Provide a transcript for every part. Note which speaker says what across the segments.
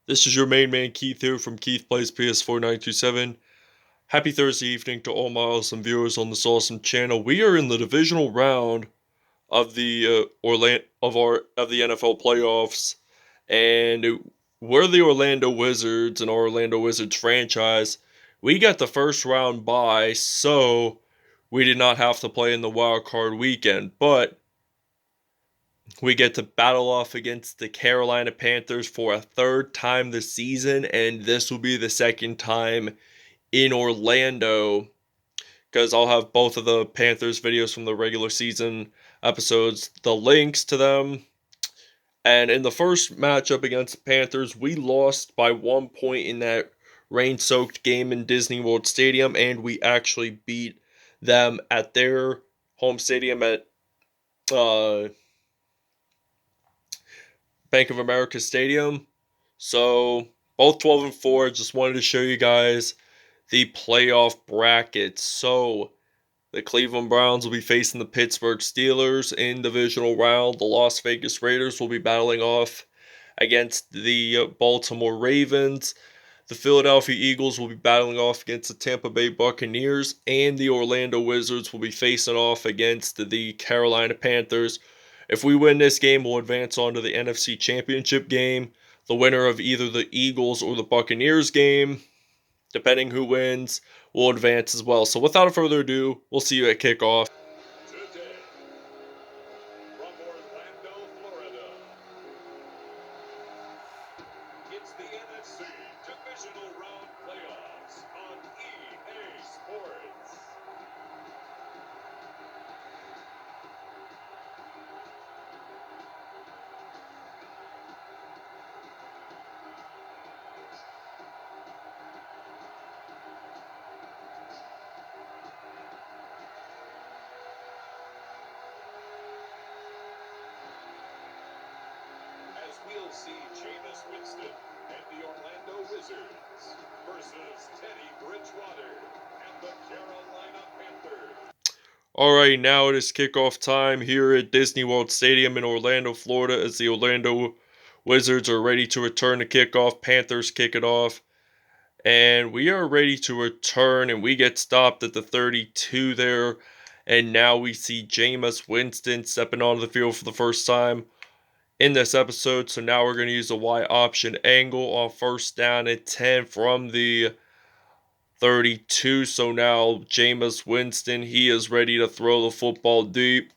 Speaker 1: This is your main man Keith here from Keith Plays PS4 927. Happy Thursday evening to all my awesome viewers on this awesome channel. We are in the divisional round of the NFL playoffs, and we're the Orlando Wizards and our Orlando Wizards franchise. We got the first round bye, so we did not have to play in the wild card weekend, but we get to battle off against the Carolina Panthers for a third time this season, and this will be the second time in Orlando because I'll have both of the Panthers videos from the regular season episodes, the links to them. And in the first matchup against the Panthers, we lost by 1 point in that rain-soaked game in Disney World Stadium, and we actually beat them at their home stadium at Bank of America Stadium. So both 12-4. Just wanted to show you guys the playoff brackets. So the Cleveland Browns will be facing the Pittsburgh Steelers in divisional round. The Las Vegas Raiders will be battling off against the Baltimore Ravens. The Philadelphia Eagles will be battling off against the Tampa Bay Buccaneers, and the Orlando Wizards will be facing off against the Carolina Panthers. If we win this game, we'll advance on to the NFC Championship game. The winner of either the Eagles or the Buccaneers game, depending who wins, will advance as well. So without further ado, we'll see you at kickoff.
Speaker 2: Today, from Orlando, Florida, it's the NFC Divisional Round Playoffs on EA Sports. As we'll see Jameis Winston and the Orlando Wizards versus Teddy Bridgewater and the Carolina Panthers.
Speaker 1: Alright, now it is kickoff time here at Disney World Stadium in Orlando, Florida, as the Orlando Wizards are ready to return to kickoff. Panthers kick it off. And we are ready to return, and we get stopped at the 32 there. And now we see Jameis Winston stepping onto the field for the first time in this episode. So now we're going to use the Y option angle on first down at 10 from the 32. So now Jameis Winston, he is ready to throw the football deep,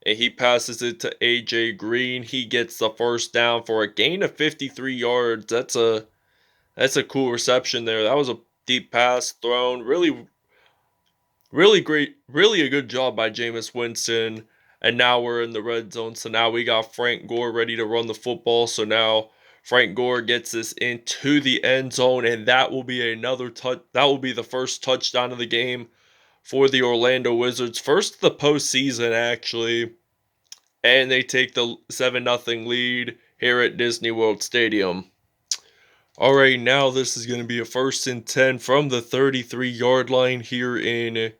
Speaker 1: and he passes it to AJ Green. He gets the first down for a gain of 53 yards. That's a cool reception there. That was a deep pass thrown. Really great. Really a good job by Jameis Winston. And now we're in the red zone. So now we got Frank Gore ready to run the football. So now Frank Gore gets this into the end zone, and that will be another touch. That will be the first touchdown of the game for the Orlando Wizards. First of the postseason, actually. And they take the 7-0 lead here at Disney World Stadium. Alright, now this is going to be a 1st and 10 from the 33-yard line here in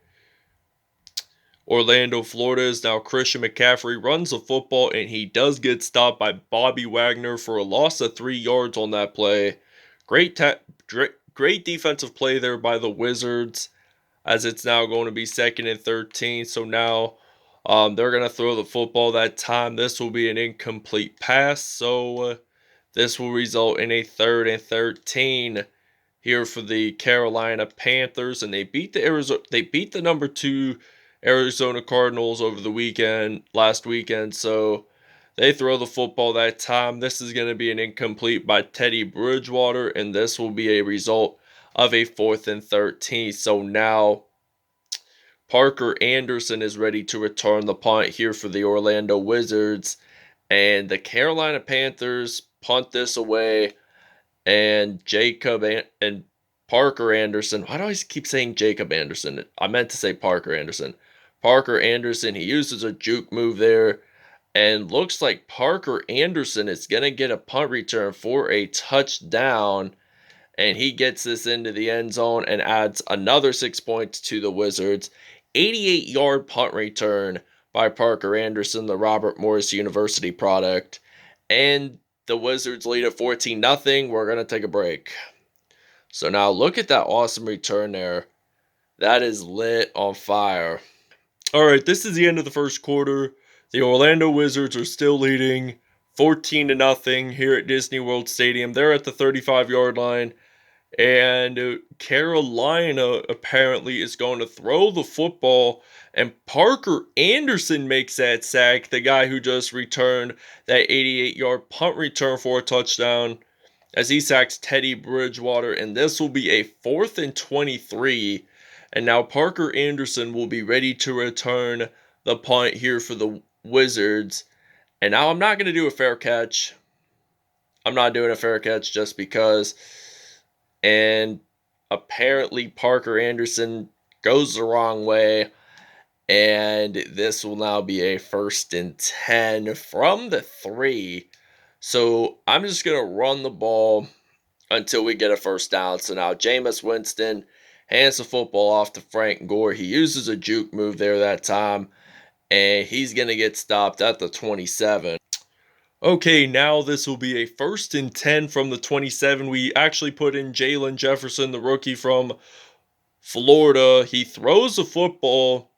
Speaker 1: Orlando, Florida. Is now Christian McCaffrey runs the football, and he does get stopped by Bobby Wagner for a loss of 3 yards on that play. Great defensive play there by the Wizards, as it's now going to be 2nd and 13. So now they're going to throw the football that time. This will be an incomplete pass, so this will result in a 3rd and 13 here for the Carolina Panthers, and they beat the number 2 Arizona Cardinals over the last weekend. So they throw the football that time. This is going to be an incomplete by Teddy Bridgewater, and this will be a result of a 4th and 13. So now Parker Anderson is ready to return the punt here for the Orlando Wizards, and the Carolina Panthers punt this away, and Parker Anderson. Why do I keep saying Jacob Anderson? I meant to say Parker Anderson. Parker Anderson, he uses a juke move there, and looks like Parker Anderson is going to get a punt return for a touchdown, and he gets this into the end zone and adds another 6 points to the Wizards. 88-yard punt return by Parker Anderson, the Robert Morris University product. And the Wizards lead at 14-0. We're going to take a break. So now look at that awesome return there. That is lit on fire. All right, this is the end of the first quarter. The Orlando Wizards are still leading 14-0 here at Disney World Stadium. They're at the 35-yard line. And Carolina apparently is going to throw the football. And Parker Anderson makes that sack, the guy who just returned that 88-yard punt return for a touchdown, as he sacks Teddy Bridgewater. And this will be a 4th and 23. And now Parker Anderson will be ready to return the punt here for the Wizards. And now I'm not going to do a fair catch. I'm not doing a fair catch just because. And apparently Parker Anderson goes the wrong way. And this will now be a 1st and 10 from the 3. So I'm just going to run the ball until we get a first down. So now Jameis Winston hands the football off to Frank Gore. He uses a juke move there that time. And he's going to get stopped at the 27. Okay, now this will be a 1st and 10 from the 27. We actually put in Jaylon Jefferson, the rookie from Florida. He throws the football,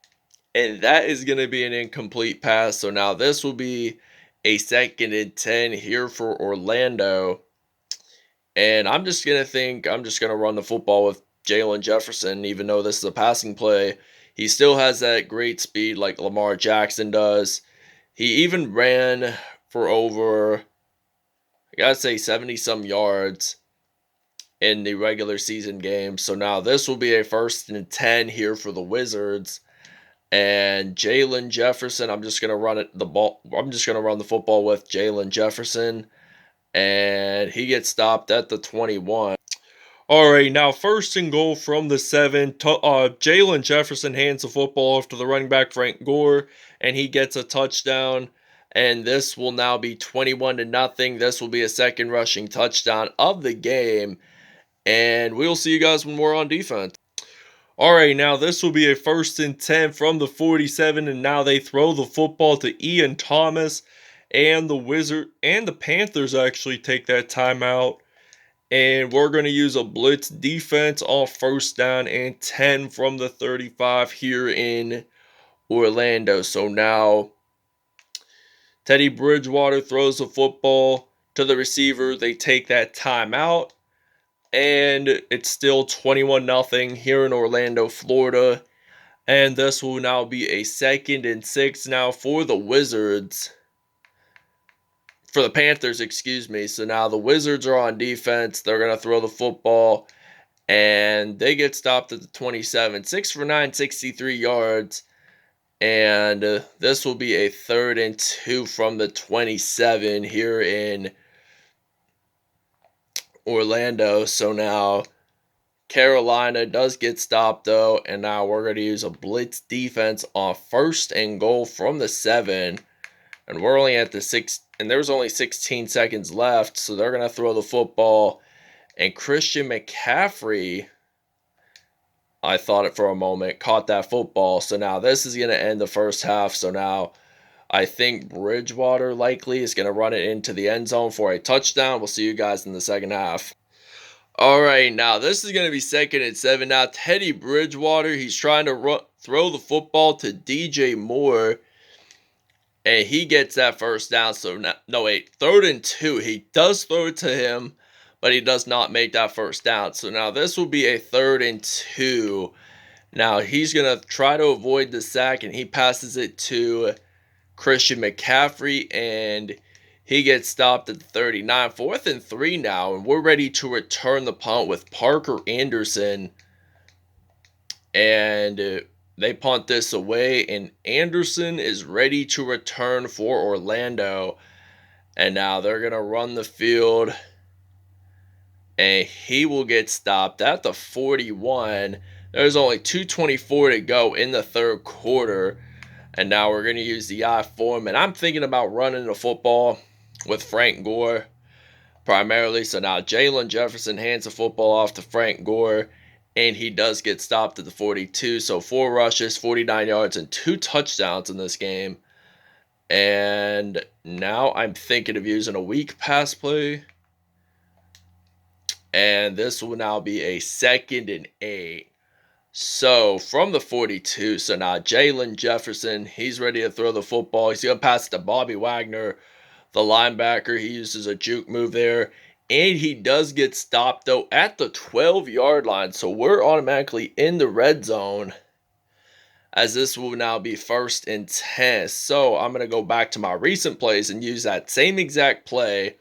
Speaker 1: and that is going to be an incomplete pass. So now this will be a 2nd and 10 here for Orlando. And I'm just going to run the football with Jaylon Jefferson, even though this is a passing play. He still has that great speed like Lamar Jackson does. He even ran for over, I gotta say, 70-some yards in the regular season game. So now this will be a 1st and 10 here for the Wizards. And Jaylon Jefferson, I'm just gonna run the football with Jaylon Jefferson. And he gets stopped at the 21. All right, now 1st and goal from the 7. Jaylon Jefferson hands the football off to the running back Frank Gore, and he gets a touchdown. And this will now be 21-0. This will be a 2nd rushing touchdown of the game. And we'll see you guys when we're on defense. All right, now this will be a 1st and 10 from the 47. And now they throw the football to Ian Thomas. And the Panthers actually take that timeout. And we're going to use a blitz defense on 1st down and 10 from the 35 here in Orlando. So now Teddy Bridgewater throws the football to the receiver. They take that timeout. And it's still 21-0 here in Orlando, Florida. And this will now be a 2nd and 6 now for the Wizards. For the Panthers, excuse me. So now the Wizards are on defense. They're going to throw the football. And they get stopped at the 27. 6 for 9, 63 yards. And this will be a 3rd and 2 from the 27 here in Orlando. So now Carolina does get stopped though. And now we're going to use a blitz defense on 1st and goal from the 7. And we're only at the 6. And there's only 16 seconds left. So they're going to throw the football. And Christian McCaffrey, I thought it for a moment, caught that football. So now this is going to end the first half. So now I think Bridgewater likely is going to run it into the end zone for a touchdown. We'll see you guys in the second half. All right, now this is going to be 2nd and 7. Now Teddy Bridgewater, he's trying to throw the football to DJ Moore. And he gets that 1st down. So now, 3rd and 2. He does throw it to him, but he does not make that 1st down. So now this will be a 3rd and 2. Now he's going to try to avoid the sack, and he passes it to Christian McCaffrey, and he gets stopped at the 39. 4th and 3 now, and we're ready to return the punt with Parker Anderson. And they punt this away, and Anderson is ready to return for Orlando. And now they're going to run the field. And he will get stopped at the 41. There's only 2:24 to go in the 3rd quarter. And now we're going to use the I form. And I'm thinking about running the football with Frank Gore primarily. So now Jaylon Jefferson hands the football off to Frank Gore. And he does get stopped at the 42. So 4 rushes, 49 yards, and 2 touchdowns in this game. And Now I'm thinking of using a weak pass play. And this will now be a 2nd and 8. So from the 42, so now Jaylon Jefferson, he's ready to throw the football. He's going to pass it to Bobby Wagner, the linebacker. He uses a juke move there. And he does get stopped, though, at the 12-yard line. So we're automatically in the red zone, as this will now be 1st and 10. So I'm going to go back to my recent plays and use that same exact play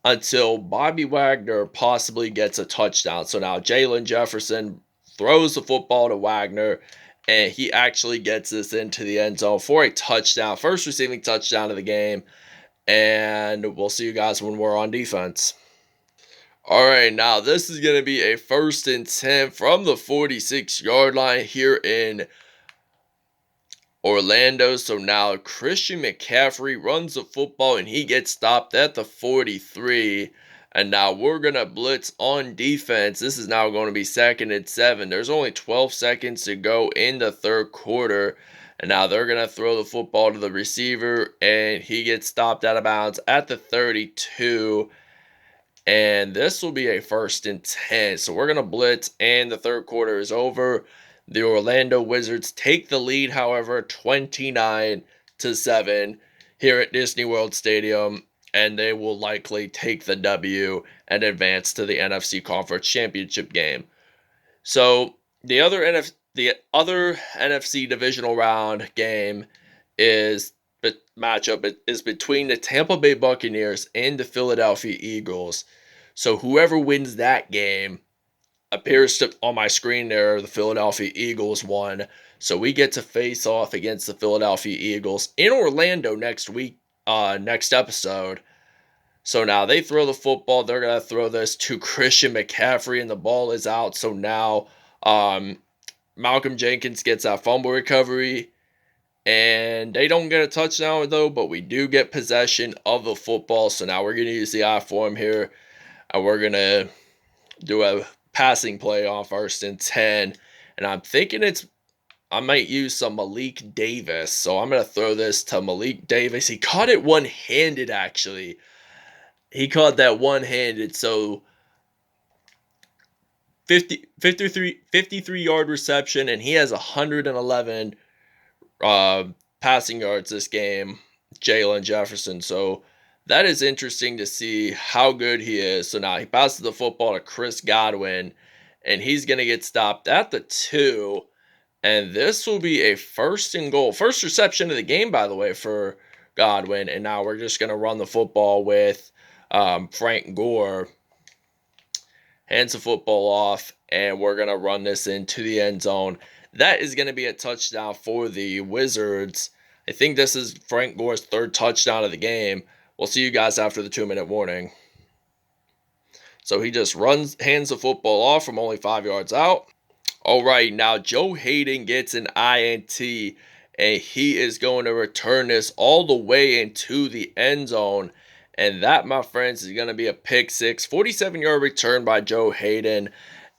Speaker 1: until Bobby Wagner possibly gets a touchdown. So now Jaylon Jefferson throws the football to Wagner, and he actually gets this into the end zone for a touchdown. First receiving touchdown of the game. And we'll see you guys when we're on defense. All right, now this is going to be a 1st and 10 from the 46-yard line here in Orlando. So now Christian McCaffrey runs the football and he gets stopped at the 43. And now we're going to blitz on defense. This is now going to be 2nd and 7. There's only 12 seconds to go in the 3rd quarter. And now they're going to throw the football to the receiver and he gets stopped out of bounds at the 32. And this will be a 1st and 10. So we're going to blitz and the 3rd quarter is over. The Orlando Wizards take the lead, however, 29-7 here at Disney World Stadium, and they will likely take the W and advance to the NFC Conference Championship game. So the other NFC divisional round game matchup is between the Tampa Bay Buccaneers and the Philadelphia Eagles. So whoever wins that game appears to on my screen there, the Philadelphia Eagles won. So we get to face off against the Philadelphia Eagles in Orlando next week, next episode. So now they throw the football. They're going to throw this to Christian McCaffrey, and the ball is out. So now Malcolm Jenkins gets that fumble recovery. And they don't get a touchdown, though, but we do get possession of the football. So now we're going to use the I form here. And we're going to do a passing play on 1st and 10. And I'm thinking I might use some Malik Davis. So I'm going to throw this to Malik Davis. He caught it one-handed, actually. He caught that one-handed. So 53-yard reception, and he has 111 passing yards this game, Jaylon Jefferson. So that is interesting to see how good he is. So now he passes the football to Chris Godwin, and he's going to get stopped at the 2. And this will be a 1st and goal. First reception of the game, by the way, for Godwin. And now we're just going to run the football with Frank Gore. Hands the football off, and we're going to run this into the end zone. That is going to be a touchdown for the Wizards. I think this is Frank Gore's 3rd touchdown of the game. We'll see you guys after the 2-minute warning. So he just hands the football off from only 5 yards out. All right, now Joe Haden gets an INT, and he is going to return this all the way into the end zone. And that, my friends, is going to be a pick 6. 47-yard return by Joe Haden.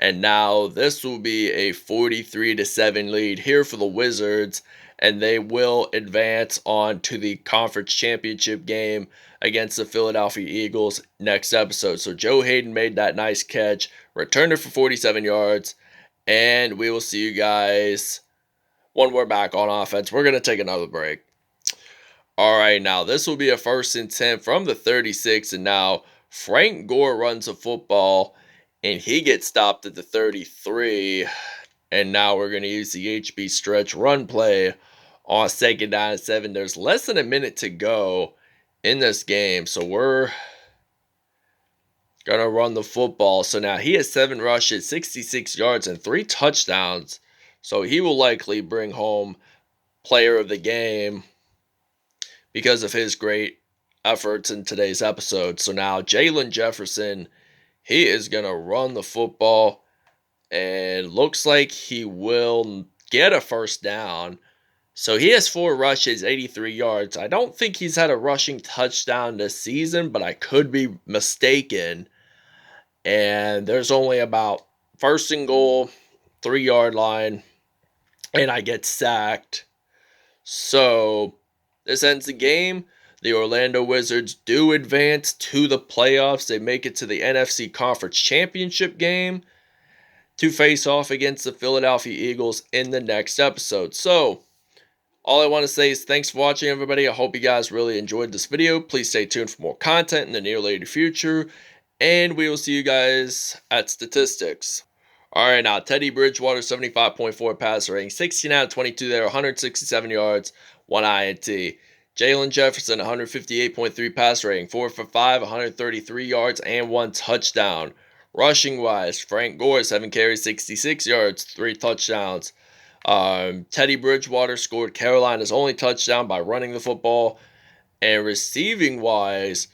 Speaker 1: And now this will be a 43-7 lead here for the Wizards. And they will advance on to the conference championship game against the Philadelphia Eagles next episode. So Joe Haden made that nice catch, returned it for 47 yards. And we will see you guys when we're back on offense. We're going to take another break. All right, now this will be a 1st and 10 from the 36, and now Frank Gore runs the football, and he gets stopped at the 33, and now we're going to use the HB stretch run play on 2nd down and 7. There's less than a minute to go in this game, so we're going to run the football. So now he has 7 rushes, 66 yards, and 3 touchdowns, so he will likely bring home player of the game because of his great efforts in today's episode. So now Jaylon Jefferson, he is going to run the football, and looks like he will get a 1st down. So he has 4 rushes, 83 yards. I don't think he's had a rushing touchdown this season, but I could be mistaken. And there's only about 1st and goal, 3-yard line, and I get sacked. So this ends the game. the Orlando Wizards do advance to the playoffs. They make it to the NFC Conference Championship game to face off against the Philadelphia Eagles in the next episode. So, all I want to say is thanks for watching, everybody. I hope you guys really enjoyed this video. Please stay tuned for more content in the near later future, and we will see you guys at statistics. All right, now Teddy Bridgewater, 75.4 passer rating, 16 out of 22 there, 167 yards, 1 INT. Jaylon Jefferson, 158.3 passer rating, 4 for 5, 133 yards, and 1 touchdown. Rushing wise, Frank Gore, 7 carries, 66 yards, 3 touchdowns. Teddy Bridgewater scored Carolina's only touchdown by running the football. And receiving wise,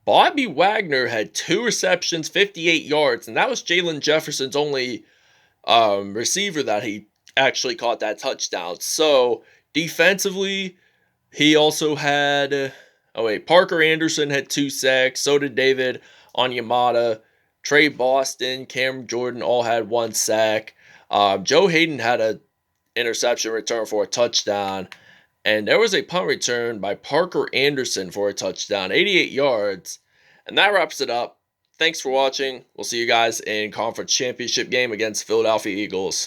Speaker 1: Bobby Wagner had 2 receptions, 58 yards, and that was Jaylon Jefferson's only receiver that he actually caught that touchdown. So defensively, he also had Parker Anderson had 2 sacks. So did David Onyemata. Trey Boston, Cam Jordan all had 1 sack. Joe Haden had a interception return for a touchdown. And there was a punt return by Parker Anderson for a touchdown, 88 yards. And that wraps it up. Thanks for watching. We'll see you guys in conference championship game against Philadelphia Eagles.